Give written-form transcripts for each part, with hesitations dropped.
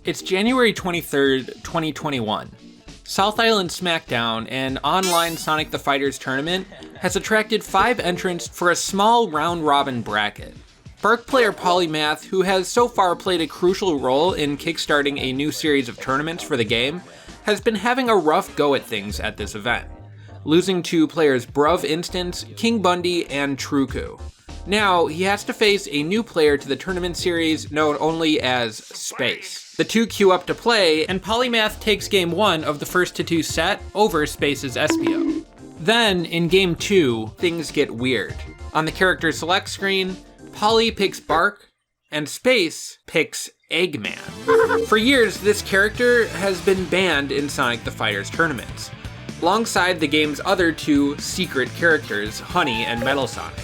It's January 23rd, 2021. South Island SmackDown, an online Sonic the Fighters tournament, has attracted 5 entrants for a small round-robin bracket. Bark player Polymath, who has so far played a crucial role in kickstarting a new series of tournaments for the game, has been having a rough go at things at this event, losing to players Bruv Instance, King Bundy, and Truku. Now, he has to face a new player to the tournament series known only as Space. The two queue up to play, and Polymath takes game 1 of the first to 2 set over Space's Espio. Then, in game 2, things get weird. On the character select screen, Poly picks Bark, and Space picks Eggman. For years, this character has been banned in Sonic the Fighters tournaments, alongside the game's other 2 secret characters, Honey and Metal Sonic.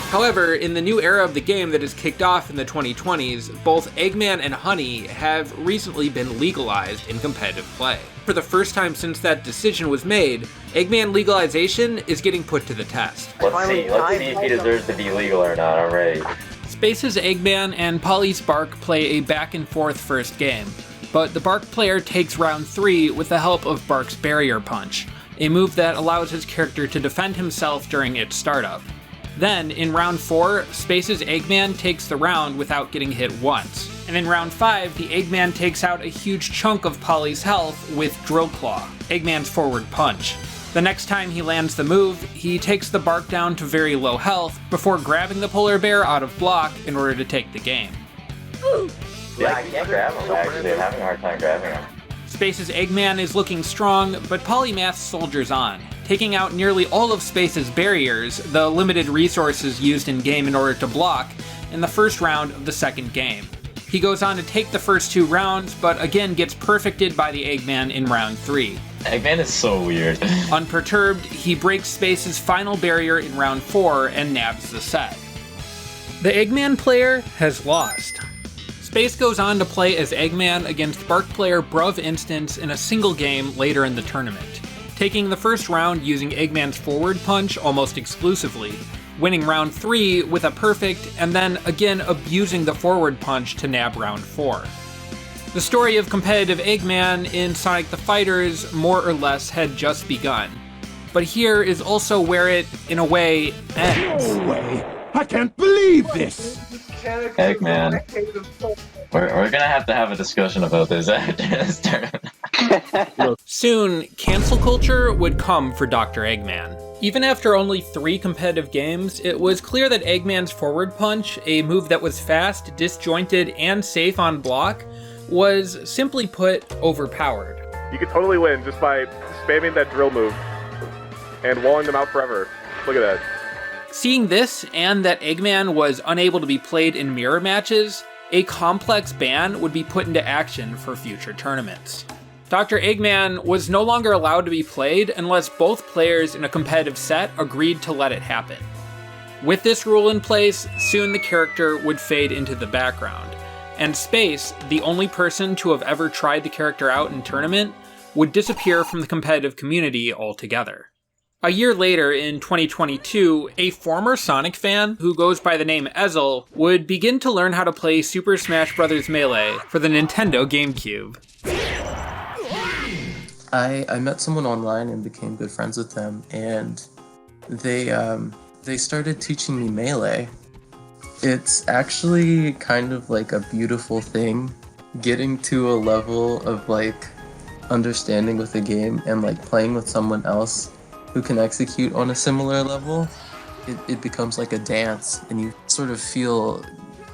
However, in the new era of the game that has kicked off in the 2020s, both Eggman and Honey have recently been legalized in competitive play. For the first time since that decision was made, Eggman legalization is getting put to the test. Let's see if he deserves to be legal or not, I'm ready. Space's Eggman and Poly's Bark play a back and forth first game, but the Bark player takes round 3 with the help of Bark's Barrier Punch, a move that allows his character to defend himself during its startup. Then, in round 4, Space's Eggman takes the round without getting hit once. And in round 5, the Eggman takes out a huge chunk of Poly's health with Drill Claw, Eggman's forward punch. The next time he lands the move, he takes the Bark down to very low health before grabbing the polar bear out of block in order to take the game. Yeah, I can't grab him actually, I'm having a hard time grabbing him. Space's Eggman is looking strong, but Polymath soldiers on, taking out nearly all of Space's barriers, the limited resources used in-game in order to block, in the first round of the second game. He goes on to take the first 2 rounds, but again gets perfected by the Eggman in round 3. Eggman is so weird. Unperturbed, he breaks Space's final barrier in round 4 and nabs the set. The Eggman player has lost. Space goes on to play as Eggman against Bark player Bruv Instance in a single game later in the tournament, taking the first round using Eggman's forward punch almost exclusively, winning round 3 with a perfect, and then again abusing the forward punch to nab round 4. The story of competitive Eggman in Sonic the Fighters more or less had just begun, but here is also where it, in a way, ends. No way! I can't believe this! Eggman. We're gonna have to have a discussion about this after this tournament. Soon, cancel culture would come for Dr. Eggman. Even after only 3 competitive games, it was clear that Eggman's forward punch, a move that was fast, disjointed, and safe on block, was, simply put, overpowered. You could totally win just by spamming that drill move and walling them out forever. Look at that. Seeing this, and that Eggman was unable to be played in mirror matches, a complex ban would be put into action for future tournaments. Dr. Eggman was no longer allowed to be played unless both players in a competitive set agreed to let it happen. With this rule in place, soon the character would fade into the background, and Space, the only person to have ever tried the character out in tournament, would disappear from the competitive community altogether. A year later, in 2022, a former Sonic fan, who goes by the name EIZL, would begin to learn how to play Super Smash Bros. Melee for the Nintendo GameCube. I met someone online and became good friends with them, and they started teaching me Melee. It's actually kind of like a beautiful thing, getting to a level of like understanding with the game and like playing with someone else who can execute on a similar level. It becomes like a dance, and you sort of feel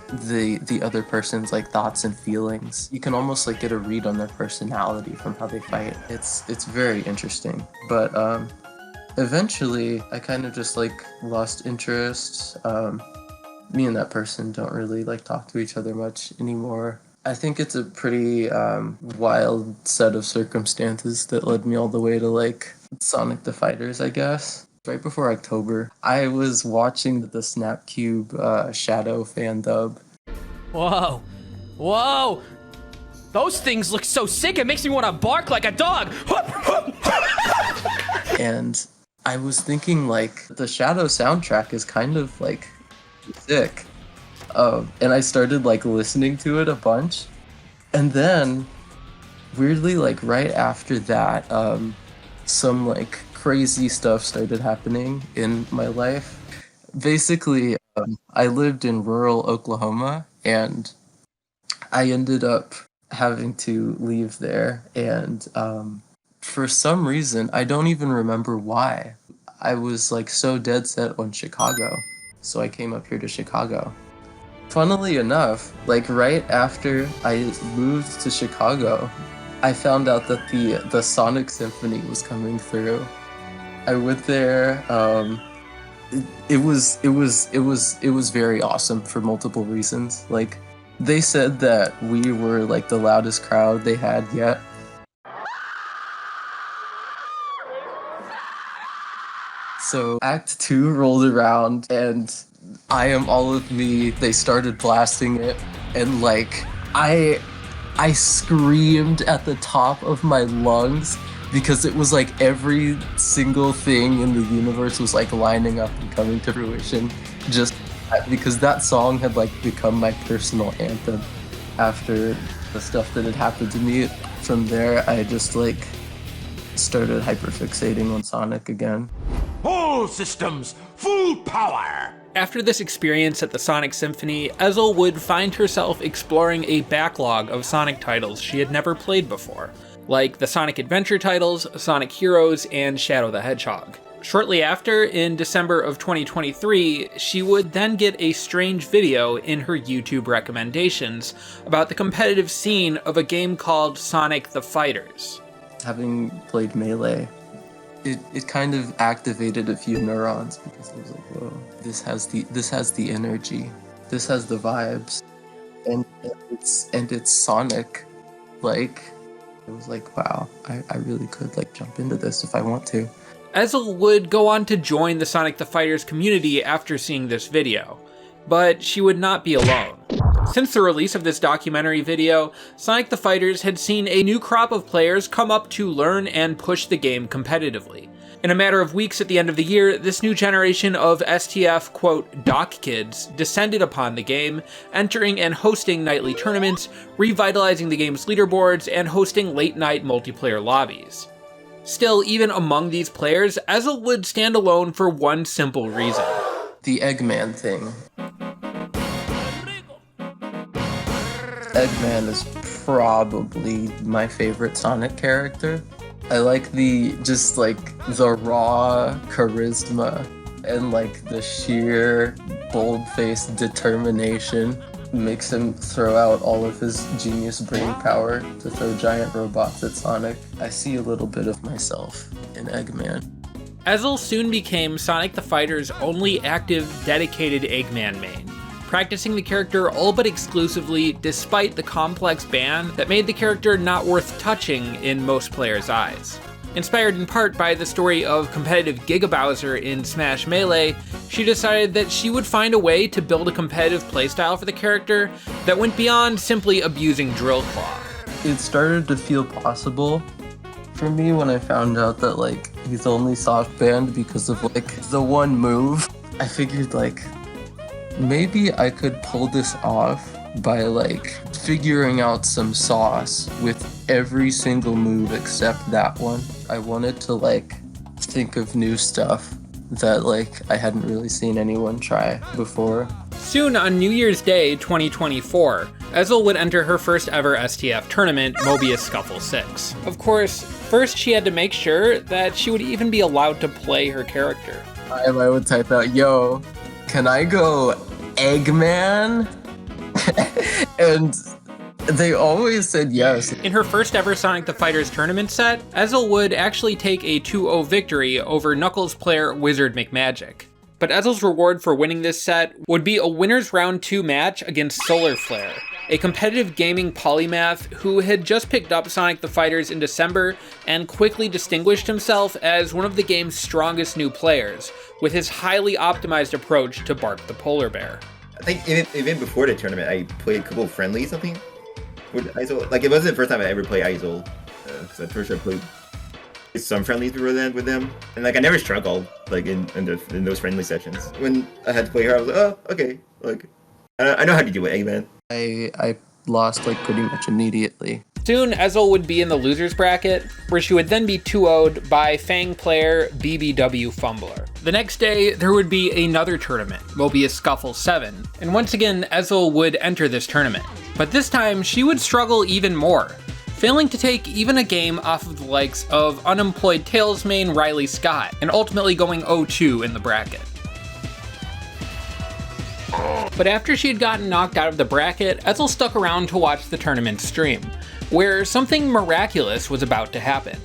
the other person's like thoughts and feelings. You can almost like get a read on their personality from how they fight. It's very interesting. But eventually I kind of just like lost interest. Me and that person don't really like talk to each other much anymore. I think it's a pretty wild set of circumstances that led me all the way to like Sonic the Fighters, I guess. Right before October, I was watching the Snapcube Shadow fan dub. Whoa. Whoa! Those things look so sick, it makes me want to bark like a dog! And I was thinking, like, the Shadow soundtrack is kind of, like, sick. And I started, like, listening to it a bunch. And then, weirdly, like right after that, some like crazy stuff started happening in my life. Basically, I lived in rural Oklahoma, and I ended up having to leave there. And for some reason, I don't even remember why, I was like so dead set on Chicago. So I came up here to Chicago. Funnily enough, like right after I moved to Chicago, I found out that the Sonic Symphony was coming through. I went there. It was very awesome for multiple reasons. Like, they said that we were like the loudest crowd they had yet. So Act 2 rolled around, and I Am All of Me, they started blasting it, and like I screamed at the top of my lungs because it was like every single thing in the universe was like lining up and coming to fruition, just because that song had like become my personal anthem after the stuff that had happened to me. From there, I just like started hyperfixating on Sonic again. All systems, full power! After this experience at the Sonic Symphony, EIZL would find herself exploring a backlog of Sonic titles she had never played before, like the Sonic Adventure titles, Sonic Heroes, and Shadow the Hedgehog. Shortly after, in December of 2023, she would then get a strange video in her YouTube recommendations about the competitive scene of a game called Sonic the Fighters. Having played Melee, it kind of activated a few neurons because I was like, whoa, this has the energy, this has the vibes, and it's Sonic. Like, it was like, wow, I really could like jump into this if I want to. EIZL would go on to join the Sonic the Fighters community after seeing this video, but she would not be alone. Since the release of this documentary video, Sonic the Fighters had seen a new crop of players come up to learn and push the game competitively. In a matter of weeks at the end of the year, this new generation of STF, quote, doc kids descended upon the game, entering and hosting nightly tournaments, revitalizing the game's leaderboards, and hosting late-night multiplayer lobbies. Still, even among these players, EIZL would stand alone for one simple reason. The Eggman Thing. Eggman is probably my favorite Sonic character. I like the raw charisma and like the sheer bold-faced determination makes him throw out all of his genius brain power to throw giant robots at Sonic. I see a little bit of myself in Eggman. EIZL soon became Sonic the Fighter's only active, dedicated Eggman main, practicing the character all but exclusively despite the complex ban that made the character not worth touching in most players' eyes. Inspired in part by the story of competitive Giga Bowser in Smash Melee, she decided that she would find a way to build a competitive playstyle for the character that went beyond simply abusing Drill Claw. It started to feel possible for me when I found out that like he's only soft banned because of like the one move. I figured like maybe I could pull this off by like figuring out some sauce with every single move except that one. I wanted to like think of new stuff that like I hadn't really seen anyone try before. Soon on New Year's Day 2024, EIZL would enter her first ever STF tournament, Mobius Scuffle 6. Of course, first she had to make sure that she would even be allowed to play her character. I would type out, yo, can I go Eggman? And they always said yes. In her first ever Sonic the Fighters tournament set, EIZL would actually take a 2-0 victory over Knuckles player Wizard McMagic. But EIZL's reward for winning this set would be a winner's round 2 match against SolarFlare, a competitive gaming polymath who had just picked up Sonic the Fighters in December and quickly distinguished himself as one of the game's strongest new players, with his highly optimized approach to Bark the Polar Bear. I think even before the tournament, I played a couple of friendlies, I think, with EIZL. Like, it wasn't the first time I ever played EIZL, because at first I played some friendlies before then with them, and like I never struggled like in those friendly sessions. When I had to play her, I was like, oh, okay, like I know how to do it, Eggman. I lost like pretty much immediately. Soon, EIZL would be in the loser's bracket, where she would then be 2-0'd by Fang player BBW Fumbler. The next day, there would be another tournament, Mobius Scuffle 7, and once again, EIZL would enter this tournament. But this time, she would struggle even more, failing to take even a game off of the likes of unemployed Tails main Riley Scott, and ultimately going 0-2 in the bracket. But after she had gotten knocked out of the bracket, EIZL stuck around to watch the tournament stream, where something miraculous was about to happen.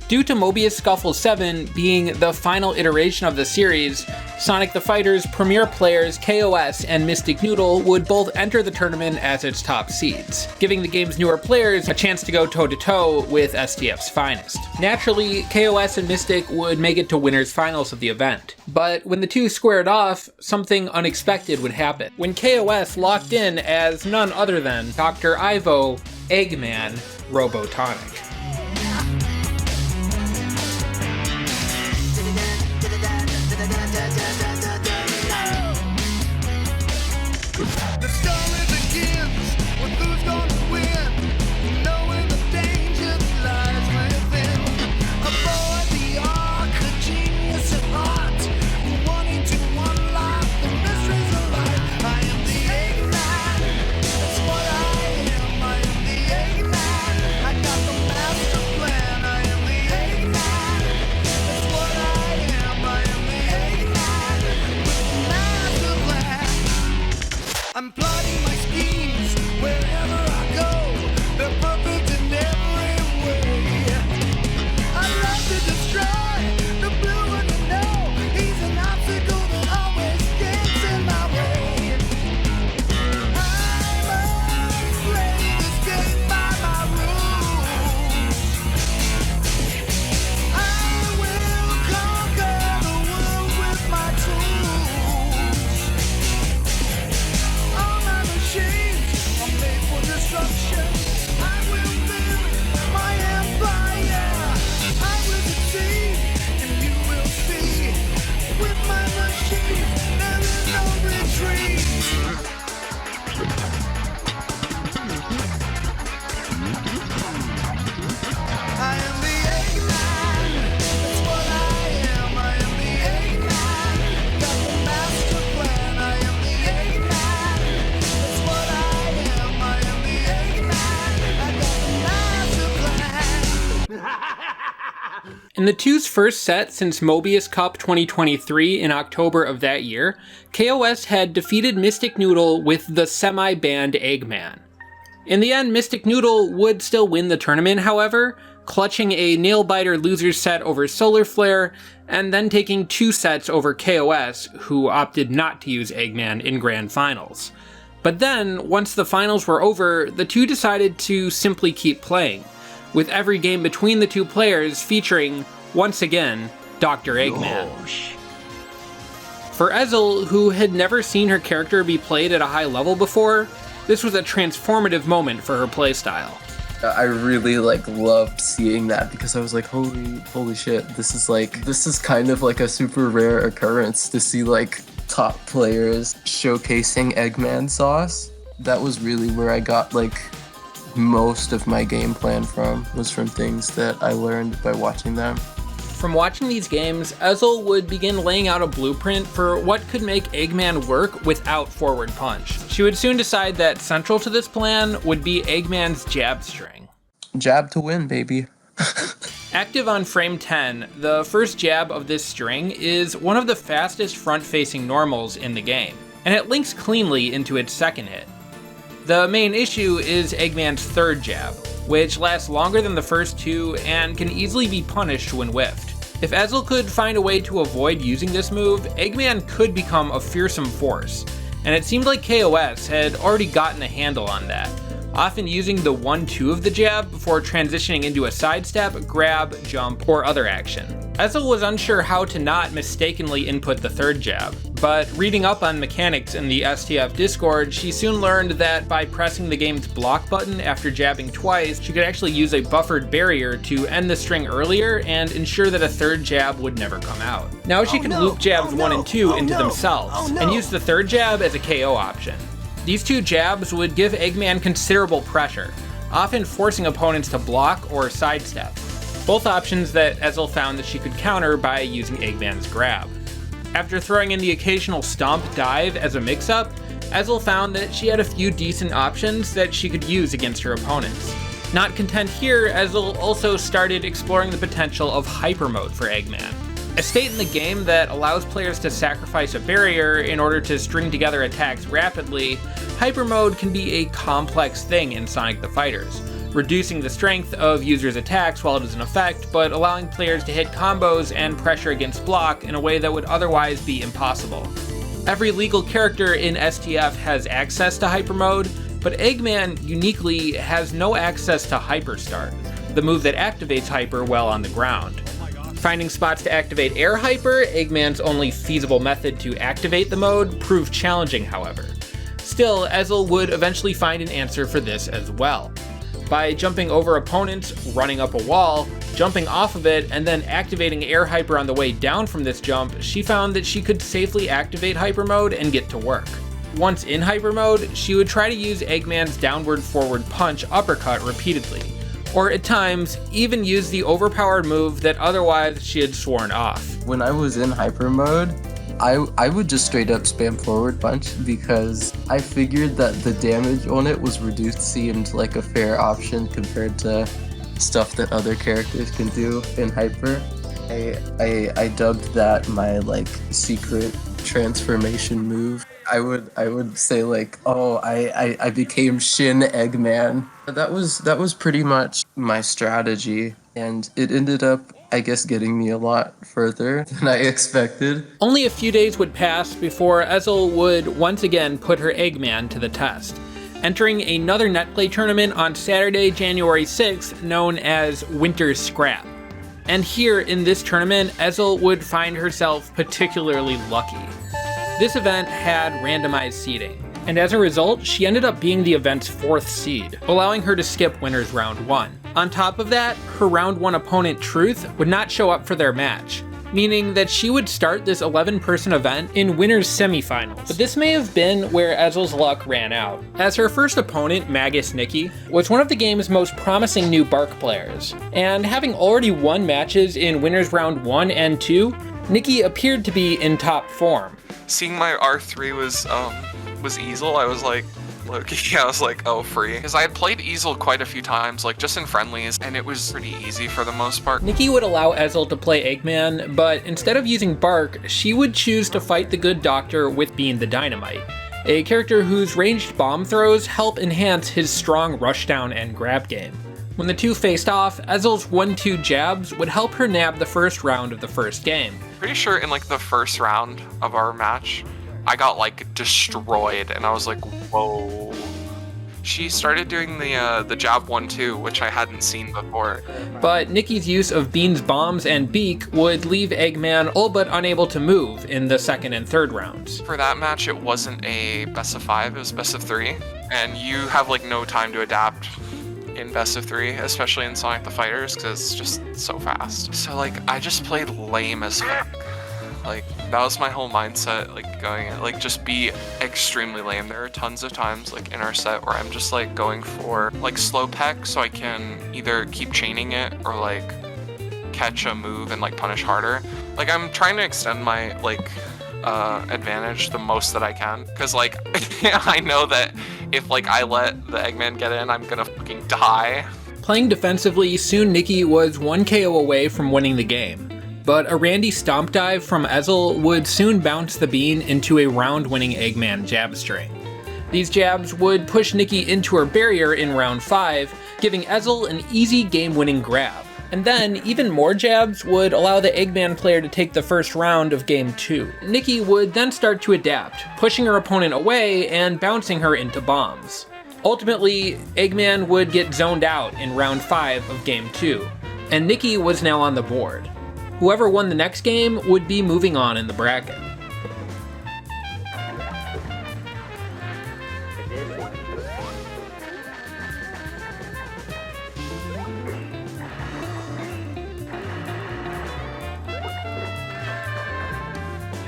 Due to Mobius Scuffle 7 being the final iteration of the series, Sonic the Fighter's premier players K.O.S and Mystic Noodle would both enter the tournament as its top seeds, giving the game's newer players a chance to go toe-to-toe with STF's finest. Naturally, K.O.S and Mystic would make it to winners finals of the event, but when the two squared off, something unexpected would happen. When K.O.S locked in as none other than Dr. Ivo Eggman Robotonic. The story begins with who's gonna win, knowing the danger that lies within. A boy, the arc, a genius at heart, wanting to unlock the mysteries of life. I am the Eggman, that's what I am. I am the Eggman, I got the master plan. I am the Eggman, that's what I am. I am the Eggman with the master plan. I'm plotting my schemes wherever I go. They're perfect in every way. I love to destroy the blue one to know. He's an obstacle that always gets in my way. I must play this game by my rules. I will conquer the world with my tools. All my machines are made for destruction. I will build my empire. I will succeed, and you will see. With my machine, there is no retreat. I am the Eggman. That's what I am. I am the Eggman. Got the master plan. I am the Eggman. That's what I am. I am the Eggman. I got the master plan. In the two's first set since Mobius Cup 2023 in October of that year, K.O.S had defeated Mystic Noodle with the semi-banned Eggman. In the end, Mystic Noodle would still win the tournament, however, clutching a nail-biter loser's set over SolarFlare, and then taking 2 sets over K.O.S, who opted not to use Eggman in Grand Finals. But then, once the finals were over, the two decided to simply keep playing, with every game between the two players featuring, once again, Dr. Eggman. For EIZL, who had never seen her character be played at a high level before, this was a transformative moment for her playstyle. I really loved seeing that because I was like, holy shit, this is kind of like a super rare occurrence to see top players showcasing Eggman sauce. That was really where I got most of my game plan from, was from things that I learned by watching them. From watching these games, EIZL would begin laying out a blueprint for what could make Eggman work without forward punch. She would soon decide that central to this plan would be Eggman's jab string. Jab to win, baby. Active on frame 10, the first jab of this string is one of the fastest front-facing normals in the game, and it links cleanly into its second hit. The main issue is Eggman's third jab, which lasts longer than the first 2 and can easily be punished when whiffed. If EIZL could find a way to avoid using this move, Eggman could become a fearsome force, and it seemed like K.O.S had already gotten a handle on that, often using the 1-2 of the jab before transitioning into a sidestep, grab, jump, or other action. EIZL was unsure how to not mistakenly input the third jab, but reading up on mechanics in the STF Discord, she soon learned that by pressing the game's block button after jabbing twice, she could actually use a buffered barrier to end the string earlier and ensure that a third jab would never come out. Now she can loop jabs 1 and 2 into themselves, and use the third jab as a KO option. These two jabs would give Eggman considerable pressure, often forcing opponents to block or sidestep, both options that EIZL found that she could counter by using Eggman's grab. After throwing in the occasional stomp dive as a mix-up, EIZL found that she had a few decent options that she could use against her opponents. Not content here, EIZL also started exploring the potential of Hyper Mode for Eggman, a state in the game that allows players to sacrifice a barrier in order to string together attacks rapidly. Hyper Mode can be a complex thing in Sonic the Fighters, reducing the strength of users' attacks while it is in effect, but allowing players to hit combos and pressure against block in a way that would otherwise be impossible. Every legal character in STF has access to Hyper Mode, but Eggman uniquely has no access to Hyper Start, the move that activates Hyper while on the ground. Finding spots to activate Air Hyper, Eggman's only feasible method to activate the mode, proved challenging, however. Still, EIZL would eventually find an answer for this as well. By jumping over opponents, running up a wall, jumping off of it, and then activating Air Hyper on the way down from this jump, she found that she could safely activate Hyper Mode and get to work. Once in Hyper Mode, she would try to use Eggman's downward forward punch uppercut repeatedly, or at times, even use the overpowered move that otherwise she had sworn off. When I was in Hyper Mode, I would just straight up spam forward punch because I figured that the damage on it was reduced, seemed like a fair option compared to stuff that other characters can do in Hyper. I dubbed that my like secret transformation move. I would say like, oh, I became Shin Eggman. That was pretty much my strategy, and it ended up, I guess, getting me a lot further than I expected. Only a few days would pass before EIZL would once again put her Eggman to the test, entering another netplay tournament on Saturday, January 6th, known as Winter's Scrap. And here in this tournament, EIZL would find herself particularly lucky. This event had randomized seeding, and as a result, she ended up being the event's 4th seed, allowing her to skip winners round 1. On top of that, her round 1 opponent, Truth, would not show up for their match, meaning that she would start this 11-person event in winners semifinals. But this may have been where EIZL's luck ran out, as her first opponent, MagusNikki, was one of the game's most promising new Bark players, and having already won matches in winners round 1 and 2, Nikki appeared to be in top form. Seeing my R3 was EIZL, I was like, I was like, oh, free. Because I had played EIZL quite a few times, like just in friendlies, and it was pretty easy for the most part. Nikki would allow EIZL to play Eggman, but instead of using Bark, she would choose to fight the good doctor with Bean the Dynamite, a character whose ranged bomb throws help enhance his strong rushdown and grab game. When the two faced off, EIZL's 1-2 jabs would help her nab the first round of the first game. Pretty sure in like the first round of our match, I got like destroyed, and I was like, whoa. She started doing the jab 1-2, which I hadn't seen before. But Nikki's use of Bean's bombs and beak would leave Eggman all but unable to move in the second and third rounds. For that match, it wasn't a best of 5, it was best of 3, and you have like no time to adapt in best of 3, especially in Sonic the Fighters, because it's just so fast. So like, I just played lame as fuck. Like, that was my whole mindset, like, going, like, just be extremely lame. There are tons of times, like, in our set where I'm just, like, going for, like, slow peck so I can either keep chaining it or, like, catch a move and, like, punish harder. Like, I'm trying to extend my, like, advantage the most that I can, because, like, I know that if, like, I let the Eggman get in, I'm gonna fucking die. Playing defensively, soon Nikki was 1 KO away from winning the game. But a Randy stomp dive from EIZL would soon bounce the Bean into a round-winning Eggman jab string. These jabs would push Nikki into her barrier in round 5, giving EIZL an easy game-winning grab. And then, even more jabs would allow the Eggman player to take the first round of game 2. Nikki would then start to adapt, pushing her opponent away and bouncing her into bombs. Ultimately, Eggman would get zoned out in round 5 of game 2, and Nikki was now on the board. Whoever won the next game would be moving on in the bracket.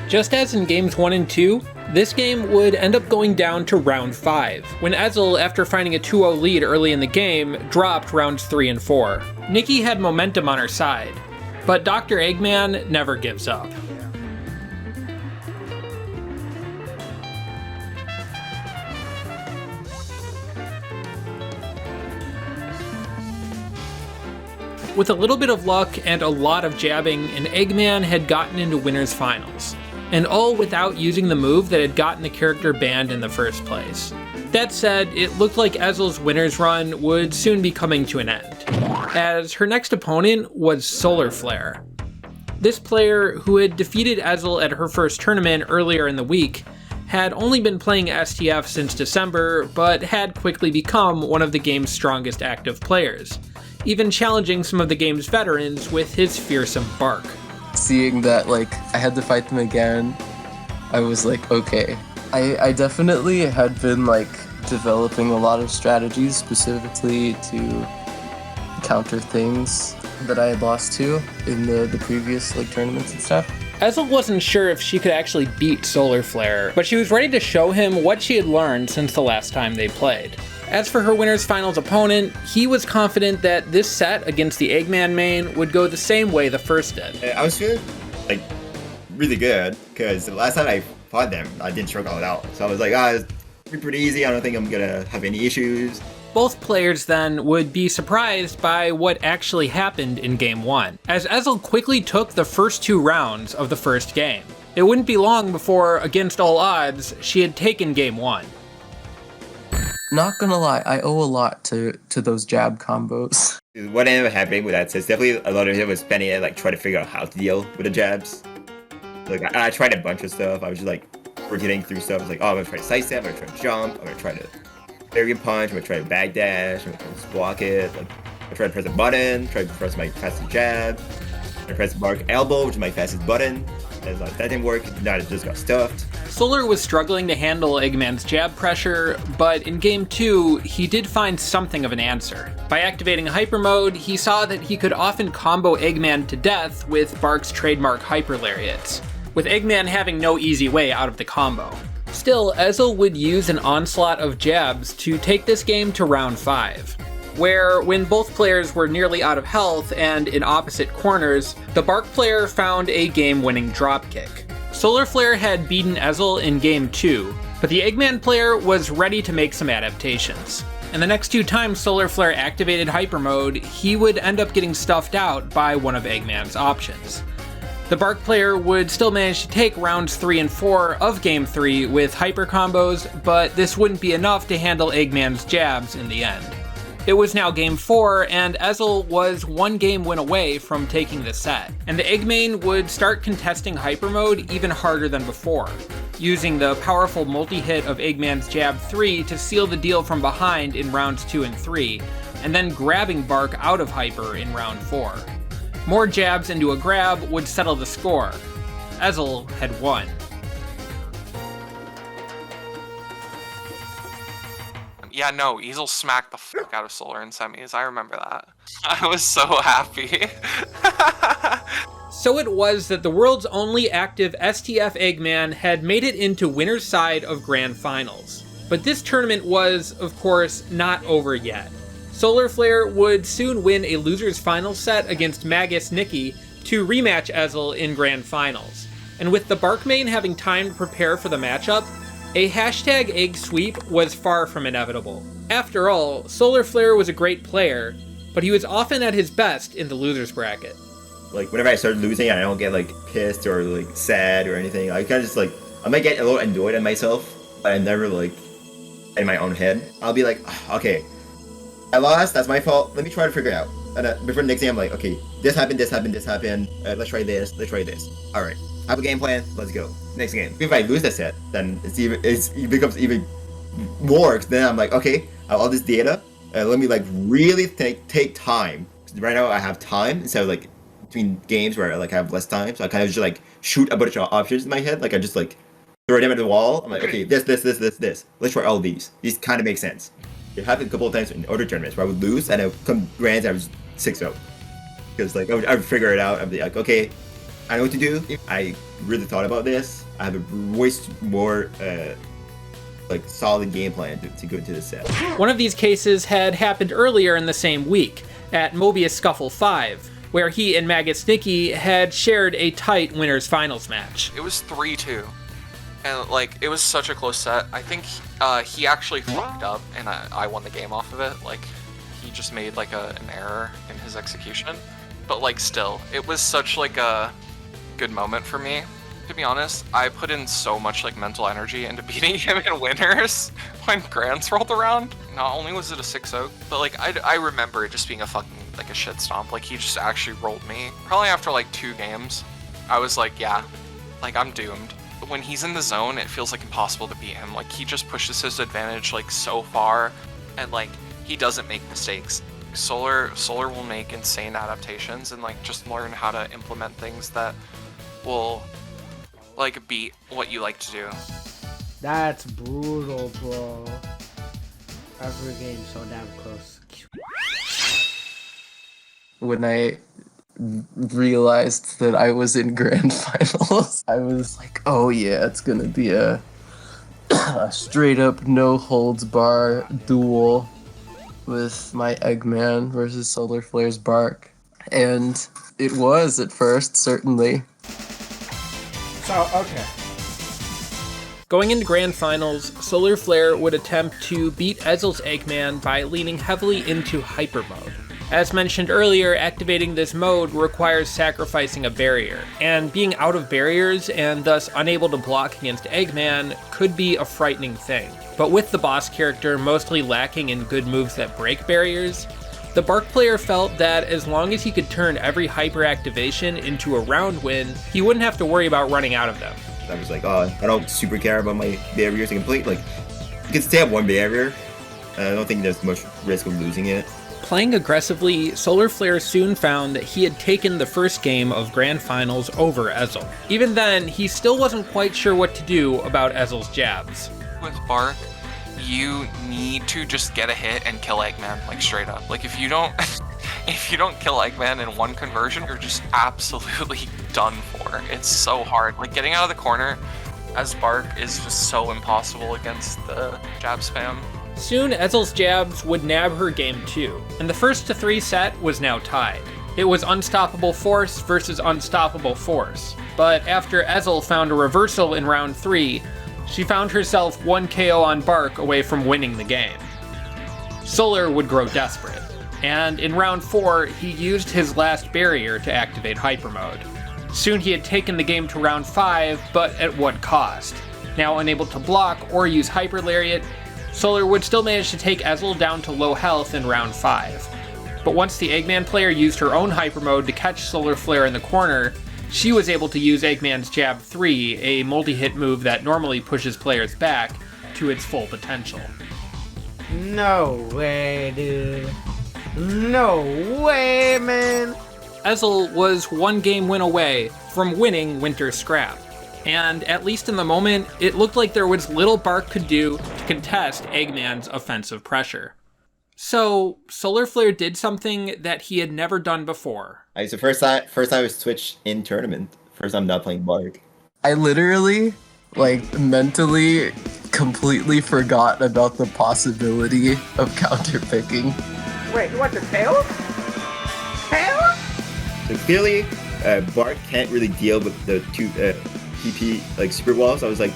Just as in games 1 and 2, This game would end up going down to round 5, when EIZL, after finding a 2-0 lead early in the game, dropped rounds 3 and 4. Nikki had momentum on her side, but Dr. Eggman never gives up. With a little bit of luck and a lot of jabbing, an Eggman had gotten into winners finals, and all without using the move that had gotten the character banned in the first place. That said, it looked like EIZL's winners run would soon be coming to an end, as her next opponent was SolarFlare. This player, who had defeated EIZL at her first tournament earlier in the week, had only been playing STF since December, but had quickly become one of the game's strongest active players, even challenging some of the game's veterans with his fearsome bark. Seeing that, like, I had to fight them again, I was like, okay. I definitely had been, like, developing a lot of strategies specifically to counter things that I had lost to in the previous, like, tournaments and stuff. EIZL wasn't sure if she could actually beat SolarFlare, but she was ready to show him what she had learned since the last time they played. As for her winners finals opponent, he was confident that this set against the Eggman main would go the same way the first did. I was feeling like really good because the last time I fought them, I didn't struggle at all. So I was like, it's pretty easy. I don't think I'm gonna have any issues. Both players then would be surprised by what actually happened in Game 1, as EIZL quickly took the first 2 rounds of the first game. It wouldn't be long before, against all odds, she had taken Game 1. Not gonna lie, I owe a lot to those jab combos. What ended up happening with that is definitely a lot of it was spending it like trying to figure out how to deal with the jabs. Like I tried a bunch of stuff. I was just like rotating through stuff. I was like, I'm gonna try to sidestep, I'm gonna try to jump, I'm gonna try to parry punch, I'm gonna try to backdash, I'm gonna try to block it. Like I tried to press a button, tried to press my fastest jab, I pressed the bark elbow, which is my fastest button. And like that didn't work. Now it just got stuffed. Solar was struggling to handle Eggman's jab pressure, but in Game 2, he did find something of an answer. By activating Hyper Mode, he saw that he could often combo Eggman to death with Bark's trademark Hyper Lariats, with Eggman having no easy way out of the combo. Still, EIZL would use an onslaught of jabs to take this game to round 5, where, when both players were nearly out of health and in opposite corners, the Bark player found a game-winning dropkick. SolarFlare had beaten EIZL in Game 2, but the Eggman player was ready to make some adaptations. And the next 2 times SolarFlare activated Hyper Mode, he would end up getting stuffed out by one of Eggman's options. The Bark player would still manage to take rounds 3 and 4 of Game 3 with hyper combos, but this wouldn't be enough to handle Eggman's jabs in the end. It was now Game 4, and EIZL was 1 game win away from taking the set, and the Eggman would start contesting Hyper Mode even harder than before, using the powerful multi-hit of Eggman's Jab 3 to seal the deal from behind in rounds 2 and 3, and then grabbing Bark out of Hyper in round 4. More jabs into a grab would settle the score. EIZL had won. Yeah, no, EIZL smacked the fuck out of Solar in semis. I remember that. I was so happy. So it was that the world's only active STF Eggman had made it into winner's side of Grand Finals. But this tournament was, of course, not over yet. SolarFlare would soon win a loser's final set against MagusNikki to rematch EIZL in Grand Finals. And with the Bark main having time to prepare for the matchup, a hashtag egg sweep was far from inevitable. After all, SolarFlare was a great player, but he was often at his best in the loser's bracket. Like whenever I start losing, I don't get like pissed or like sad or anything. I kind of just like, I might get a little annoyed at myself, but I'm never like in my own head. I'll be like, okay, I lost, that's my fault, let me try to figure it out. And before the next game, I'm like, okay, this happened, let's try this. Alright, I have a game plan, let's go. Next game. If I lose the set, then it becomes even more, then I'm like, okay, I have all this data, let me like really take time. Right now I have time, instead of like between games where I like have less time, so I kind of just like shoot a bunch of options in my head, like I just like throw them at the wall, I'm like, okay, this, let's try all these. These kind of make sense. It happened a couple of times in other tournaments where I would lose and I would come grand, I was 6-0. Because like I would figure it out, I'd be like, okay, I know what to do. I really thought about this. I have a way more like solid game plan to go into the set. One of these cases had happened earlier in the same week, at Mobius Scuffle 5, where he and MagusNikki had shared a tight winners finals match. It was 3-2. And, like, it was such a close set. I think he actually fucked up, and I won the game off of it. Like, he just made, like, an error in his execution. But, like, still, it was such, like, a good moment for me. To be honest, I put in so much, like, mental energy into beating him in winners when Grands rolled around. Not only was it a 6-0, but, like, I remember it just being a fucking, like, a shit stomp. Like, he just actually rolled me. Probably after, like, 2 games, I was like, yeah, like, I'm doomed. When he's in the zone, it feels like impossible to beat him. Like, he just pushes his advantage like so far, and like he doesn't make mistakes. Solar will make insane adaptations and like just learn how to implement things that will like beat what you like to do. That's brutal, bro. Every game so damn close. When I realized that I was in grand finals, I was like, oh yeah, it's gonna be a straight up no holds bar duel with my Eggman versus SolarFlare's Bark. And it was at first, certainly. So, okay. Going into grand finals, SolarFlare would attempt to beat EIZL's Eggman by leaning heavily into hyper mode. As mentioned earlier, activating this mode requires sacrificing a barrier, and being out of barriers and thus unable to block against Eggman could be a frightening thing. But with the boss character mostly lacking in good moves that break barriers, the Bark player felt that as long as he could turn every hyper activation into a round win, he wouldn't have to worry about running out of them. I was like, oh, I don't super care about my barriers to complete. Like, you can stay at one barrier. I don't think there's much risk of losing it. Playing aggressively, SolarFlare soon found that he had taken the first game of Grand Finals over EIZL. Even then, he still wasn't quite sure what to do about EIZL's jabs. With Bark, you need to just get a hit and kill Eggman, like straight up. Like if you don't kill Eggman in one conversion, you're just absolutely done for. It's so hard. Like getting out of the corner as Bark is just so impossible against the jab spam. Soon, EIZL's jabs would nab her game too, and the 1-3 set was now tied. It was Unstoppable Force versus Unstoppable Force, but after EIZL found a reversal in round 3, she found herself 1 KO on Bark away from winning the game. Solar would grow desperate, and in round 4, he used his last barrier to activate hyper mode. Soon he had taken the game to round 5, but at what cost? Now unable to block or use Hyper Lariat, Solar would still manage to take EIZL down to low health in round 5. But once the Eggman player used her own hyper mode to catch SolarFlare in the corner, she was able to use Eggman's Jab 3, a multi-hit move that normally pushes players back, to its full potential. No way, dude. No way, man. EIZL was 1 game win away from winning Winter Scrap. And at least in the moment, it looked like there was little Bark could do to contest Eggman's offensive pressure. So, SolarFlare did something that he had never done before. It's the first time I was switched in tournament. First time not playing Bark. I literally, like, mentally completely forgot about the possibility of counterpicking. Wait, what, the tail? Tail? So clearly, Bark can't really deal with the 2 PP like super walls. I was like,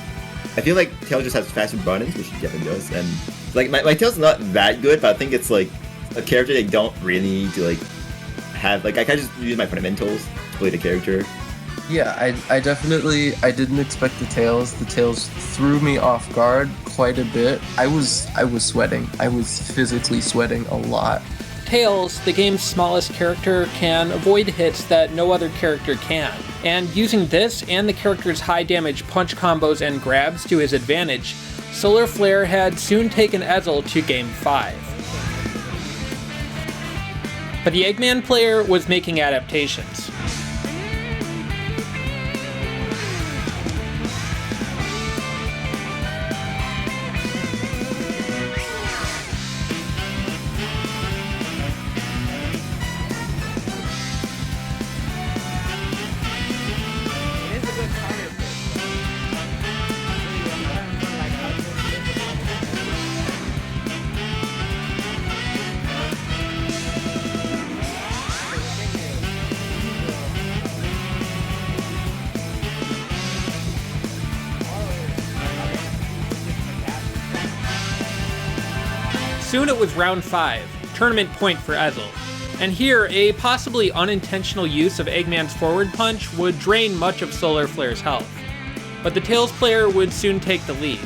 I feel like Tail just has faster buttons, which he definitely does, and like my Tail's not that good, but I think it's like a character they don't really need to like have. Like I can just use my fundamentals to play the character. Yeah, I definitely didn't expect the Tails. The Tails threw me off guard quite a bit. I was sweating. I was physically sweating a lot. Tails, the game's smallest character, can avoid hits that no other character can. And using this and the character's high damage punch combos and grabs to his advantage, SolarFlare had soon taken EIZL to game 5. But the Eggman player was making adaptations. Soon it was round 5, tournament point for EIZL. And here, a possibly unintentional use of Eggman's forward punch would drain much of SolarFlare's health. But the Tails player would soon take the lead.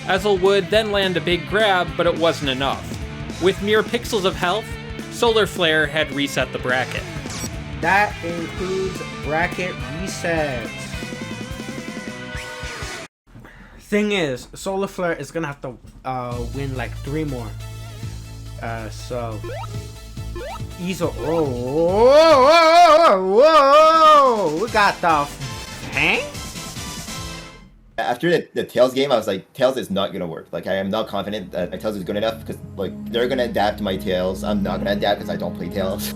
EIZL would then land a big grab, but it wasn't enough. With mere pixels of health, SolarFlare had reset the bracket. That includes bracket resets. Thing is, SolarFlare is gonna have to win like 3 more. So EIZL. Whoa! We got the hang. After the Tails game, I was like, Tails is not gonna work. Like, I am not confident that my Tails is good enough because like they're gonna adapt to my Tails. I'm not gonna adapt because I don't play Tails.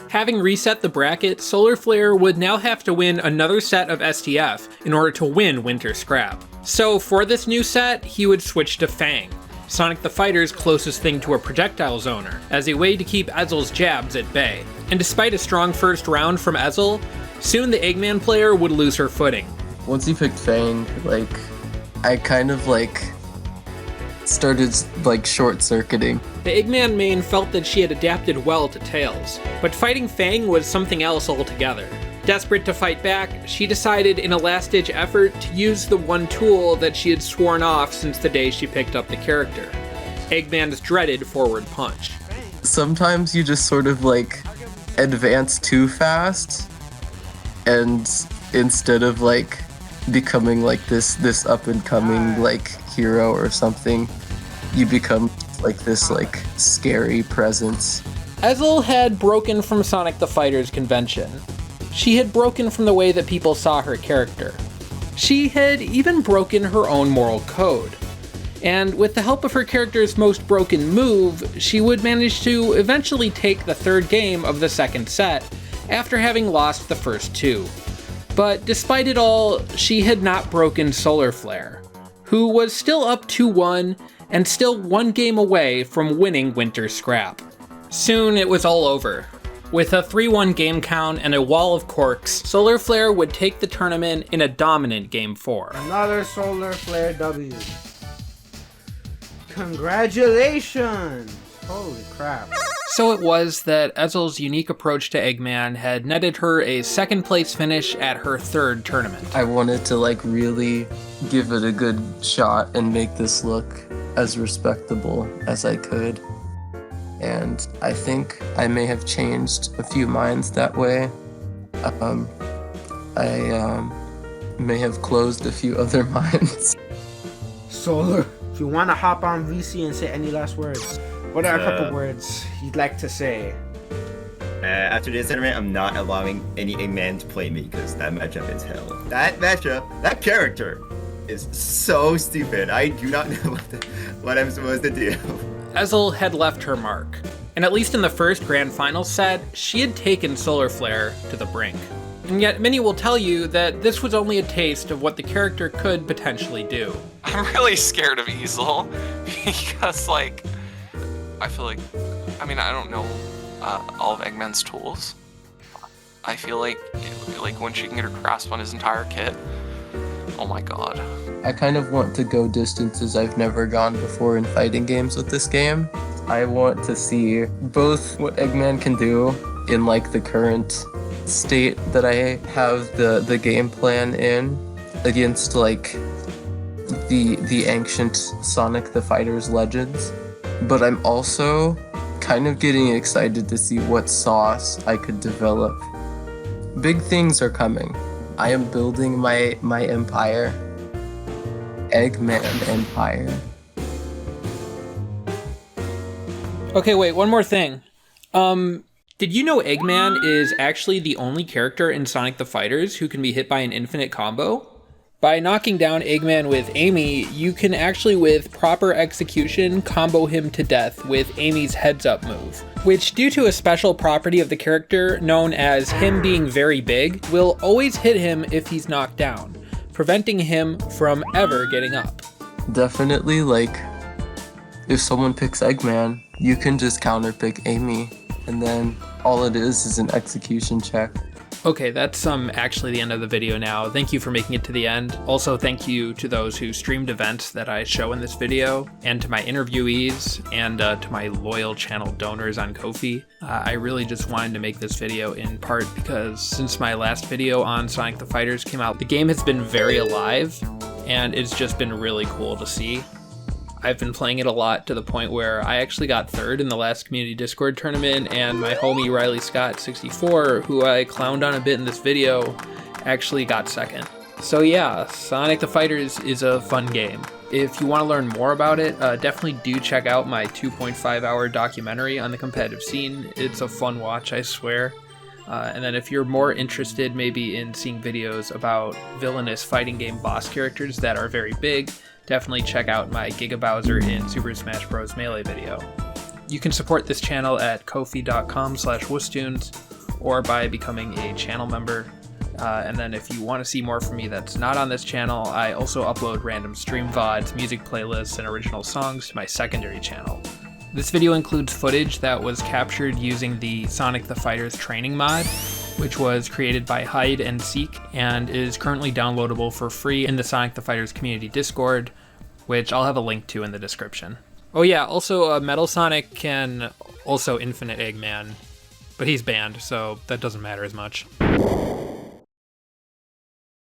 Having reset the bracket, SolarFlare would now have to win another set of STF in order to win Winter Scrap. So for this new set, he would switch to Fang, Sonic the Fighter's closest thing to a projectile zoner, as a way to keep EIZL's jabs at bay. And despite a strong first round from EIZL, soon the Eggman player would lose her footing. Once he picked Fang, like, I kind of like started like short-circuiting. The Eggman main felt that she had adapted well to Tails, but fighting Fang was something else altogether. Desperate to fight back, she decided in a last-ditch effort to use the one tool that she had sworn off since the day she picked up the character, Eggman's dreaded forward punch. Sometimes you just sort of like advance too fast, and instead of like becoming like this up-and-coming like hero or something, you become like this like scary presence. EIZL had broken from Sonic the Fighter's convention. She had broken from the way that people saw her character. She had even broken her own moral code. And with the help of her character's most broken move, she would manage to eventually take the third game of the second set after having lost the first 2. But despite it all, she had not broken SolarFlare, who was still up 2-1 and still 1 game away from winning Winter Scrap. Soon it was all over. With a 3-1 game count and a wall of corks, SolarFlare would take the tournament in a dominant Game 4. Another SolarFlare W. Congratulations! Holy crap. So it was that EIZL's unique approach to Eggman had netted her a 2nd place finish at her 3rd tournament. I wanted to like really give it a good shot and make this look as respectable as I could. And I think I may have changed a few minds that way. I may have closed a few other minds. Solar, if you want to hop on VC and say any last words, what are a couple words you'd like to say? After this tournament, I'm not allowing any Eggman to play me because that matchup is hell. That matchup, that character is so stupid. I do not know what I'm supposed to do. EIZL had left her mark, and at least in the first Grand Final set, she had taken SolarFlare to the brink. And yet many will tell you that this was only a taste of what the character could potentially do. I'm really scared of EIZL because, like, I feel like, I mean, I don't know all of Eggman's tools. I feel like when she can get her grasp on his entire kit, oh my god. I kind of want to go distances I've never gone before in fighting games with this game. I want to see both what Eggman can do in like the current state that I have the game plan in against like the ancient Sonic the Fighter's legends. But I'm also kind of getting excited to see what sauce I could develop. Big things are coming. I am building my empire. Eggman Empire. Okay, wait, one more thing. Did you know Eggman is actually the only character in Sonic the Fighters who can be hit by an infinite combo? By knocking down Eggman with Amy, you can actually, with proper execution, combo him to death with Amy's heads-up move, which, due to a special property of the character known as him being very big, will always hit him if he's knocked down, preventing him from ever getting up. Definitely, like, if someone picks Eggman, you can just counterpick Amy, and then all it is an execution check. Okay, that's actually the end of the video now. Thank you for making it to the end. Also, thank you to those who streamed events that I show in this video, and to my interviewees, and to my loyal channel donors on Ko-fi. I really just wanted to make this video in part because since my last video on Sonic the Fighters came out, the game has been very alive, and it's just been really cool to see. I've been playing it a lot to the point where I actually got third in the last community Discord tournament, and my homie Riley Scott 64, who I clowned on a bit in this video, actually got second. So yeah, Sonic the Fighters is a fun game. If you want to learn more about it, definitely do check out my 2.5 hour documentary on the competitive scene. It's a fun watch, I swear. And then if you're more interested maybe in seeing videos about villainous fighting game boss characters that are very big, definitely check out my Giga Bowser in Super Smash Bros. Melee video. You can support this channel at kofi.com/wusstunes or by becoming a channel member. And then if you want to see more from me that's not on this channel, I also upload random stream VODs, music playlists, and original songs to my secondary channel. This video includes footage that was captured using the Sonic the Fighters training mod, which was created by Hide and Seek and is currently downloadable for free in the Sonic the Fighters community Discord, which I'll have a link to in the description. Oh yeah, also Metal Sonic can also infinite Eggman, but he's banned, so that doesn't matter as much.